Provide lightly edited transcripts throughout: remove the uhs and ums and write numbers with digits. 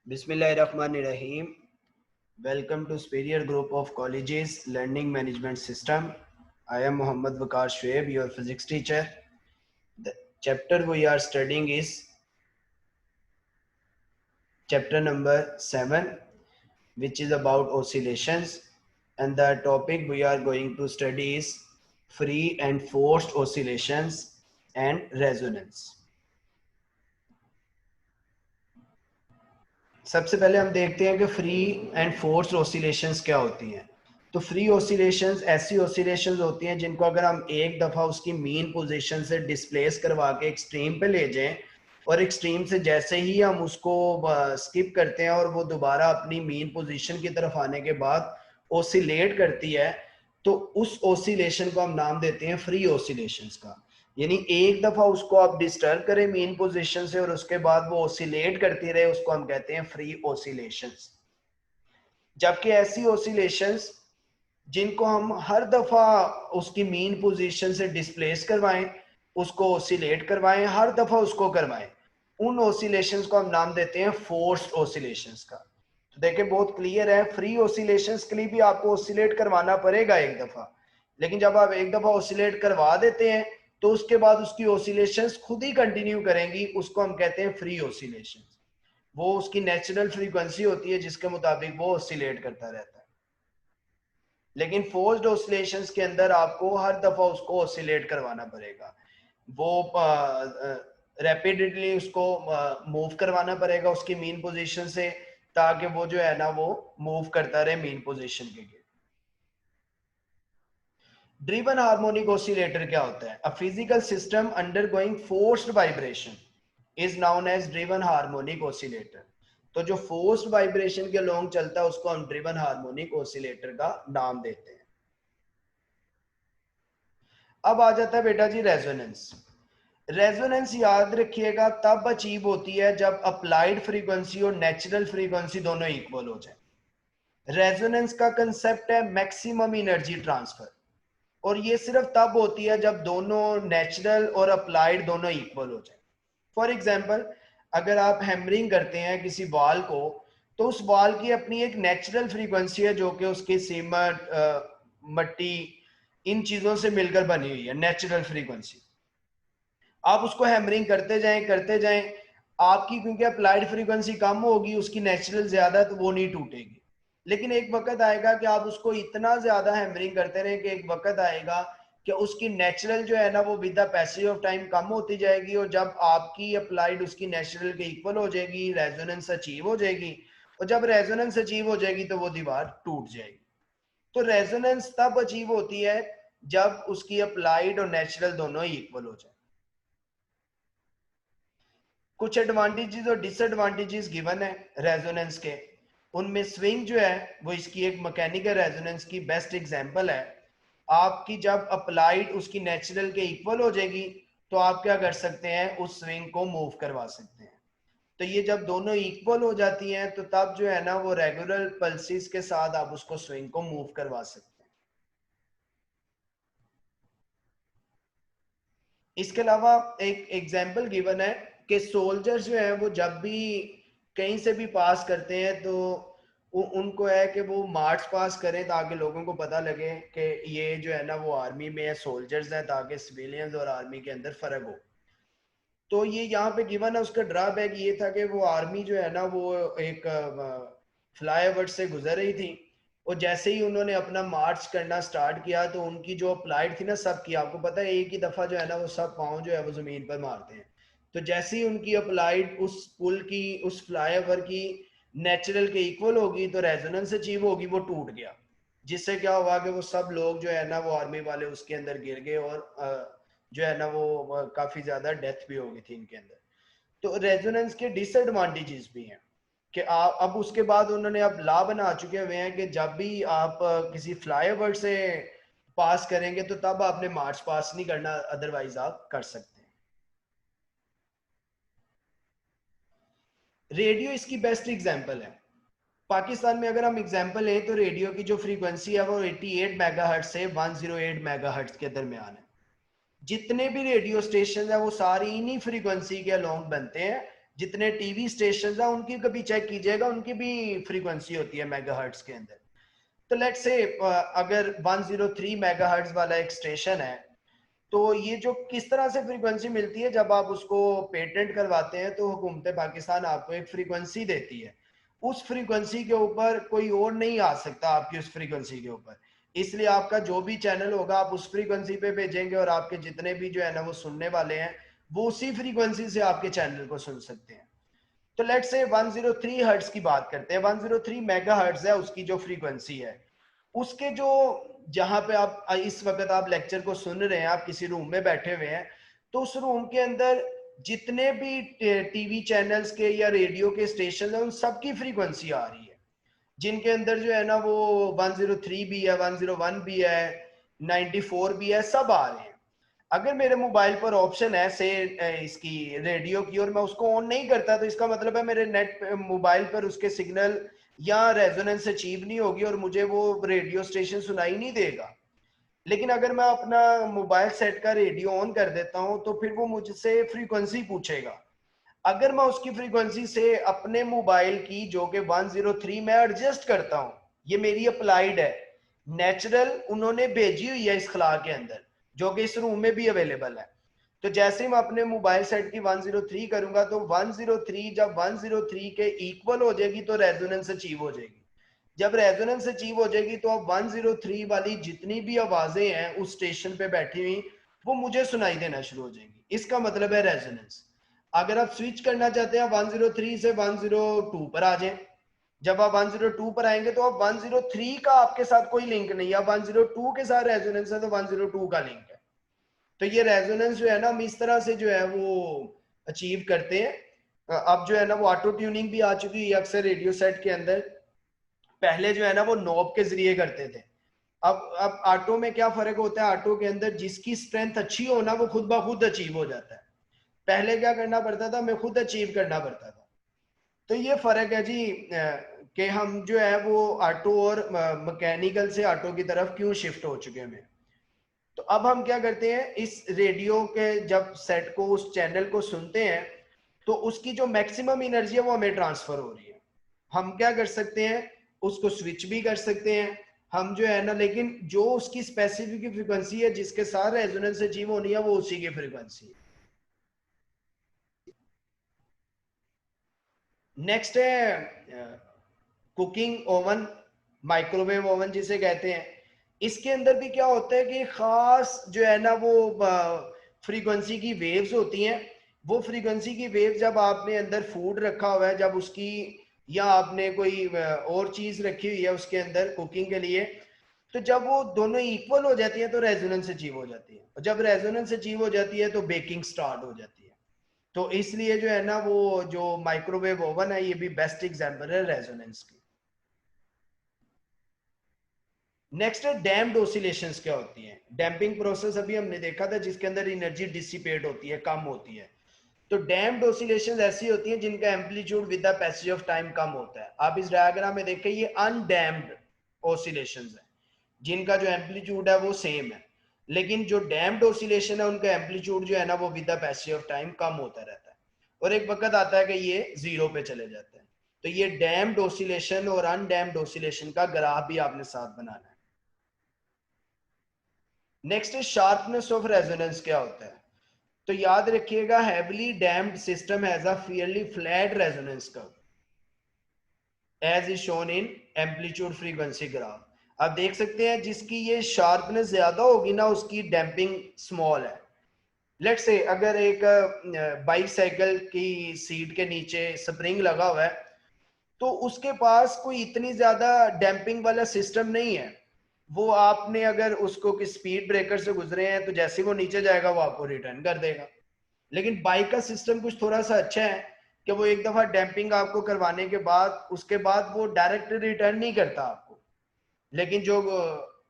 Bismillahirrahmanirrahim. Welcome to Superior Group of Colleges Learning Management System. I am Muhammad Waqar Shoaib, your physics teacher. The chapter we are studying is chapter number 7, which is about oscillations. And the topic we are going to study is free and forced oscillations and resonance. सबसे पहले हम देखते हैं कि free and forced oscillations क्या होती हैं। तो फ्री ऑसिलेशंस ऐसी ऑसिलेशंस होती हैं जिनको अगर हम एक दफ़ा उसकी मीन पोजीशन से डिस्प्लेस करवा के एक्सट्रीम पे ले जाएं और एक्सट्रीम से जैसे ही हम उसको स्किप करते हैं और वो दोबारा अपनी मीन पोजीशन की तरफ आने के बाद ऑसिलेट करती है, तो उस ऑसिलेशन को हम नाम देते हैं फ्री ऑसिलेशंस का। यानी एक दफा उसको आप डिस्टर्ब करें मेन पोजीशन से और उसके बाद वो ऑसिलेट करती रहे, उसको हम कहते हैं फ्री ऑसिलेशंस। जबकि ऐसी ऑसिलेशंस जिनको हम हर दफा उसकी मीन पोजीशन से डिस्प्लेस करवाएं, उसको ऑसिलेट करवाएं, हर दफा उसको करवाएं, उन ऑसिलेशंस को हम नाम देते हैं फोर्स्ड ऑसिलेशंस का। तो देखिए बहुत क्लियर है, फ्री ऑसिलेशंस के लिए भी आपको ऑसिलेट करवाना पड़ेगा एक दफा, लेकिन जब आप एक दफा ऑसिलेट करवा देते हैं तो उसके बाद उसकी ऑसिलेशंस खुद ही कंटिन्यू करेंगी, उसको हम कहते हैं फ्री ऑसिलेशंस। वो उसकी नेचुरल फ्रीक्वेंसी होती है जिसके मुताबिक वो ऑसिलेट करता रहता है। लेकिन फोर्स्ड ऑसिलेशंस के अंदर आपको हर दफा उसको ऑसिलेट करवाना पड़ेगा, वो रैपिडली उसको मूव करवाना पड़ेगा उसकी मीन पोजीशन से, ताकि वो जो है ना वो मूव करता रहे मीन पोजीशन के लिए। ड्रिवन हार्मोनिक ऑसिलेटर क्या होता है? A physical system undergoing forced vibration is known as driven harmonic oscillator. तो जो फोर्स्ड वाइब्रेशन के अलोंग चलता है उसको हम ड्रिवन हार्मोनिक ऑसिलेटर का नाम देते हैं। अब आ जाता है बेटा जी रेजोनेंस। रेजोनेंस याद रखिएगा तब अचीव होती है जब अप्लाइड फ्रीक्वेंसी और नेचुरल फ्रीक्वेंसी दोनों इक्वल हो जाए। रेजोनेंस का कंसेप्ट है मैक्सिमम एनर्जी ट्रांसफर, और ये सिर्फ तब होती है जब दोनों नेचुरल और अप्लाइड दोनों इक्वल हो जाए। फॉर एग्जाम्पल, अगर आप हैमरिंग करते हैं किसी बॉल को, तो उस बॉल की अपनी एक नेचुरल फ्रीक्वेंसी है जो कि उसकी सीमेंट, मट्टी, इन चीजों से मिलकर बनी हुई है, नेचुरल फ्रीक्वेंसी। आप उसको हैमरिंग करते जाएं, आपकी क्योंकि अप्लाइड फ्रीक्वेंसी कम होगी, उसकी नेचुरल ज्यादा, तो वो नहीं टूटेगी। लेकिन एक वक्त आएगा कि आप उसको इतना ज्यादा हैमरिंग करते रहें कि एक वक्त आएगा कि उसकी नेचुरल जो है ना वो with the passage of time कम होती जाएगी, और जब आपकी अप्लाइड उसकी नेचुरल के इक्वल हो जाएगी, रेजोनेंस अचीव हो जाएगी, और जब रेजोनेंस अचीव हो जाएगी तो वो दीवार टूट जाएगी। तो रेजोनेंस तब अचीव होती है जब उसकी अप्लाइड और नेचुरल दोनों ही इक्वल हो जाए। कुछ एडवांटेजेस और डिसएडवांटेजेस गिवन है रेजोनेंस के। उनमें स्विंग जो है वो इसकी एक मैकेनिकल रेजोनेंस की बेस्ट एग्जांपल है। आपकी जब अप्लाइड उसकी नेचुरल के इक्वल हो जाएगी तो आप क्या कर सकते हैं, उस स्विंग को मूव करवा सकते हैं। तो ये जब दोनों इक्वल हो जाती हैं तो तब जो है ना वो रेगुलर पल्सेस के साथ आप उसको स्विंग को मूव करवा सकते हैं। इसके अलावा एक एग्जाम्पल गिवन है कि सोल्जर्स जो है वो जब भी कहीं से भी पास करते हैं तो उनको है कि वो मार्च पास करें ताकि लोगों को पता लगे कि ये जो है ना वो आर्मी में है, सोल्जर्स हैं, ताकि सिविलियंस और आर्मी के अंदर फर्क हो। तो ये यहाँ पे गिवन है। उसका ड्रॉबैक ये था कि वो आर्मी जो है ना वो एक फ्लाईओवर से गुजर रही थी, और जैसे ही उन्होंने अपना मार्च करना स्टार्ट किया तो उनकी जो अप्लाइड थी ना सबकी, आपको पता है एक ही दफा जो है ना वो सब पाँव जो है वो जमीन पर मारते हैं। तो जैसे ही उनकी अप्लाइड उस पुल की, उस फ्लाईओवर की नेचुरल के इक्वल होगी तो रेजोनेंस अचीव होगी, वो टूट गया। जिससे क्या हुआ कि वो सब लोग जो है ना वो आर्मी वाले उसके अंदर गिर गए, और जो है ना वो काफी ज्यादा डेथ भी हो गई थी इनके अंदर। तो रेजोनेंस के डिसएडवांटेजेस भी हैं कि आप अब उसके बाद उन्होंने अब लॉ बना चुके हुए हैं कि जब भी आप किसी फ्लाईओवर से पास करेंगे तो तब आपने मार्च पास नहीं करना, अदरवाइज आप कर सकते हैं। रेडियो इसकी बेस्ट एग्जांपल है। पाकिस्तान में अगर हम एग्जांपल लें तो रेडियो की जो फ्रीक्वेंसी है वो 88 मेगाहर्ट्ज से 108 मेगाहर्ट्ज के दरमियान है। जितने भी रेडियो स्टेशन है वो सारी इन्हीं फ्रीक्वेंसी के अलोंग बनते हैं, जितने टीवी स्टेशन है उनकी कभी चेक कीजिएगा, उनकी भी फ्रीक्वेंसी होती है मेगाहर्ट्ज के अंदर। तो लेट्स से अगर 103 मेगाहर्ट्ज वाला एक स्टेशन है, तो ये जो किस तरह से फ्रीक्वेंसी मिलती है, जब आप उसको पेटेंट करवाते हैं तो हुकूमत पाकिस्तान आपको एक फ्रीक्वेंसी देती है, उस फ्रीक्वेंसी के ऊपर कोई और नहीं आ सकता आपकी उस फ्रीक्वेंसी के ऊपर। इसलिए आपका जो भी चैनल होगा आप उस फ्रीक्वेंसी पे भेजेंगे और आपके जितने भी जो है ना वो सुनने वाले हैं वो उसी फ्रीक्वेंसी से आपके चैनल को सुन सकते हैं। तो लेट्स से 103 हर्ट्ज की बात करते हैं, 103 मेगा हर्ट्ज है उसकी जो फ्रीक्वेंसी है। उसके जो जहां पे आप इस वक्त आप लेक्चर को सुन रहे हैं, आप किसी रूम में बैठे हुए हैं, तो उस रूम के अंदर जितने भी टीवी चैनल्स के या रेडियो के स्टेशन है उन सबकी फ्रीक्वेंसी आ रही है, जिनके अंदर जो है ना वो 103 भी है, 101 भी है, 94 भी है, सब आ रहे हैं। अगर मेरे मोबाइल पर ऑप्शन है से इसकी रेडियो की और मैं उसको ऑन नहीं करता, तो इसका मतलब है मेरे नेट मोबाइल पर उसके सिग्नल या रेजोनेंस अचीव नहीं होगी और मुझे वो रेडियो स्टेशन सुनाई नहीं देगा। लेकिन अगर मैं अपना मोबाइल सेट का रेडियो ऑन कर देता हूं तो फिर वो मुझसे फ्रीक्वेंसी पूछेगा। अगर मैं उसकी फ्रीक्वेंसी से अपने मोबाइल की जो कि 103 में एडजस्ट करता हूं, ये मेरी अप्लाइड है, नेचुरल उन्होंने भेजी हुई है इस खला के अंदर, जो कि इस रूम में भी अवेलेबल है। तो जैसे मैं अपने मोबाइल सेट की 103 करूंगा तो 103 जब 103 के इक्वल हो जाएगी तो रेजोनेंस अचीव हो जाएगी। जब रेजोनेंस अचीव हो जाएगी तो अब 103 वाली जितनी भी आवाजें हैं उस स्टेशन पे बैठी हुई वो मुझे सुनाई देना शुरू हो जाएंगी। इसका मतलब है रेजोनेंस। अगर आप स्विच करना चाहते हैं 103 से 102 पर आ जाएं। जब आप 102 पर आएंगे तो अब 103 का आपके साथ कोई लिंक नहीं है, 102 के साथ रेजोनेंस है तो 102 का लिंक है। तो ये रेजोनेंस जो है ना हम इस तरह से जो है वो अचीव करते हैं। अब जो है ना वो ऑटो ट्यूनिंग भी आ चुकी है अक्सर रेडियो सेट के अंदर। पहले जो है ना वो नॉब के जरिए करते थे। अब ऑटो में क्या फर्क होता है, ऑटो के अंदर जिसकी स्ट्रेंथ अच्छी हो ना वो खुद ब खुद अचीव हो जाता है। पहले क्या करना पड़ता था, मैं खुद अचीव करना पड़ता था। तो ये फर्क है जी कि हम जो है वो ऑटो और मैकेनिकल से ऑटो की तरफ क्यों शिफ्ट हो चुके हैं। तो अब हम क्या करते हैं, इस रेडियो के जब सेट को उस चैनल को सुनते हैं तो उसकी जो मैक्सिमम एनर्जी है वो हमें ट्रांसफर हो रही है। हम क्या कर सकते हैं, उसको स्विच भी कर सकते हैं हम जो है ना, लेकिन जो उसकी स्पेसिफिक फ्रीक्वेंसी है जिसके साथ रेजोनेंस अचीव होनी है वो उसी की फ्रीक्वेंसी है। नेक्स्ट है कुकिंग ओवन, माइक्रोवेव ओवन जिसे कहते हैं। इसके अंदर भी क्या होता है कि खास जो है ना वो फ्रीक्वेंसी की वेव्स होती हैं। वो फ्रीक्वेंसी की वेव जब आपने अंदर फूड रखा हुआ है, जब उसकी या आपने कोई और चीज रखी हुई है उसके अंदर कुकिंग के लिए, तो जब वो दोनों इक्वल हो जाती है तो रेजोनेंस अचीव हो जाती है, और जब रेजोनेंस अचीव हो जाती है तो बेकिंग स्टार्ट हो जाती है। तो इसलिए जो है ना वो जो माइक्रोवेव ओवन है ये भी बेस्ट एग्जांपल है रेजोनेंस की। नेक्स्ट है डैम्प्ड ऑसिलेशंस क्या होती हैं। डैम्पिंग प्रोसेस अभी हमने देखा था जिसके अंदर एनर्जी डिसिपेट होती है, कम होती है। तो डैम्प्ड ऑसिलेशंस ऐसी होती हैं जिनका amplitude with the passage of time कम होता है। आप इस डायग्राम में देखें ये अनडैम्प्ड ऑसिलेशंस है जिनका जो एम्पलीट्यूड है वो सेम है, लेकिन जो डैम्प्ड ऑसिलेशन है उनका एम्पलीट्यूड जो है ना वो with the passage of time कम होता रहता है और एक वक्त आता है कि ये जीरो पे चले जाते हैं। तो ये डैम्प्ड ऑसिलेशन और अनडैम्प्ड ऑसिलेशन का ग्राफ भी आपने साथ बनाना है। नेक्स्ट है शार्पनेस ऑफ रेजोनेंस क्या होता है। तो याद रखिएगा heavily damped system has a fairly flat resonance curve as is shown in amplitude frequency graph. आप देख सकते हैं जिसकी ये शार्पनेस ज्यादा होगी ना उसकी डैम्पिंग स्मॉल है। लेट्स से अगर एक बाइसाइकिल की सीट के नीचे स्प्रिंग लगा हुआ है तो उसके पास कोई इतनी ज्यादा डैम्पिंग वाला सिस्टम नहीं है। वो आपने अगर उसको कि स्पीड ब्रेकर से गुजरे हैं तो जैसे वो नीचे जाएगा वो आपको रिटर्न कर देगा। लेकिन बाइक का सिस्टम कुछ थोड़ा सा अच्छा है कि वो एक दफा डैम्पिंग आपको करवाने के बाद उसके बाद वो डायरेक्ट रिटर्न नहीं करता आपको। लेकिन जो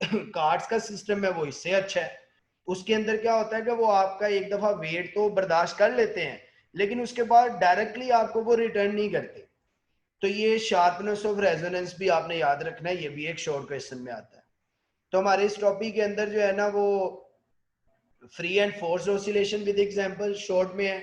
कार्ड्स का सिस्टम है वो इससे अच्छा है। उसके अंदर क्या होता है कि वो आपका एक दफा वेट तो बर्दाश्त कर लेते हैं लेकिन उसके बाद डायरेक्टली आपको वो रिटर्न नहीं करते। तो ये शार्पनेस ऑफ रेजोनेंस भी आपने याद रखना है, ये भी एक शॉर्ट क्वेश्चन में आता है। तो हमारे इस टॉपिक के अंदर जो है ना वो free and force oscillation with example short में है,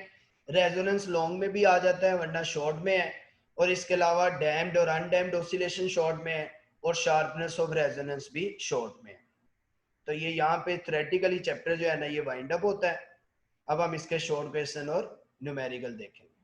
रेजोनेंस लॉन्ग में भी आ जाता है वरना शॉर्ट में है, और इसके अलावा डैम्ड और अनडैम्ड ऑसिलेशन शॉर्ट में है, और शार्पनेस ऑफ रेजोनेंस भी शॉर्ट में है। तो ये यहाँ पे थ्योरेटिकली चैप्टर जो है ना ये वाइंड अप होता है। अब हम इसके शॉर्ट क्वेश्चन और न्यूमेरिकल देखेंगे।